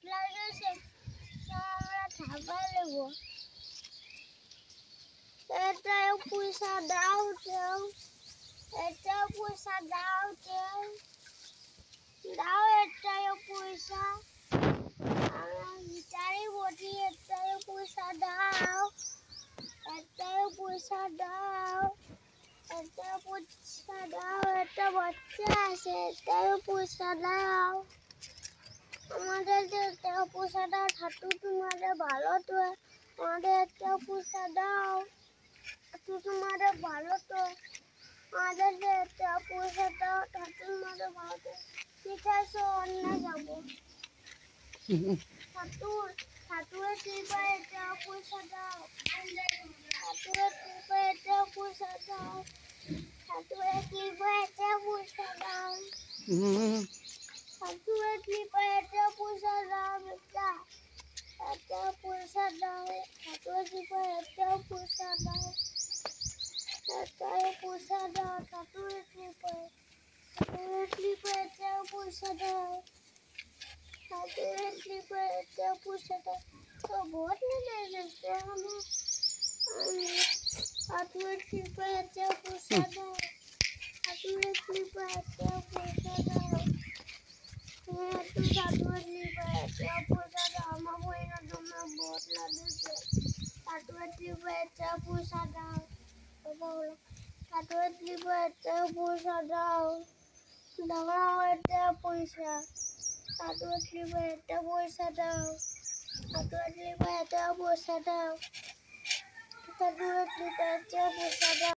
লাগিছে আমরা খাবার নেব এটাও পয়সা দাও কেউ এটাও পয়সা দাও কেউ দাও এটাও পয়সা আমরা গিটারে বটি এটাও পয়সা দাও এটাও পয়সা দাও এটাও পয়সা দাও এটা বাচ্চা আছে এটাও পয়সা দাও আমাদের এটাও পয়সা দাও ঠাটু তোমাদের ভালো তো আমাদের এটাও পয়সা দাও ঠাটু তোমাদের ভালো তো আমাদের এটাও পয়সা দাও ঠাটু তোমাদের ভালো তো ঠিক আছে অন্য যাবো ঠাটুয়ের কৃপায় এটাও পয়সা দাও ঠাটুয়ের কৃপায় এটাও পয়সা দাও ঠাটুয়ের কৃপায় এটাও পয়সা দাও ঠাটুয়ের কৃপায় এটাও পয়সা দাও বেটা এটাও পয়সা দাও ঠাটুয়ের কৃপায় এটাও পয়সা দাও এটাও পয়সা দাও ঠাটুয়ের কৃপায় এটাও পয়সা দাও ঠাটুয়ের কৃপায় এটাও পয়সা দাও তো বহুত নিয়ে যাচ্ছে আমি ঠাটুয়ের কৃপায় এটাও পয়সা দাও ঠাটুয়ের কৃপায় এটাও পয়সা দাও তুই ঠাটুয়ের কৃপায় এটাও পয়সা দাও আমার বইনা তোমরা বহুত লাগছে ঠাটুয়ের কৃপায় এটাও পয়সা দাও ঠাটুয়ের কৃপায় এটাও পয়সা দাও দাও এটাও পয়সা ঠাটুয়ের কৃপায় এটাও পয়সা দাও ঠাটুয়ের কৃপায় এটাও পয়সা দাও ঠাটুয়ের কৃপায় এটাও পয়সা দাও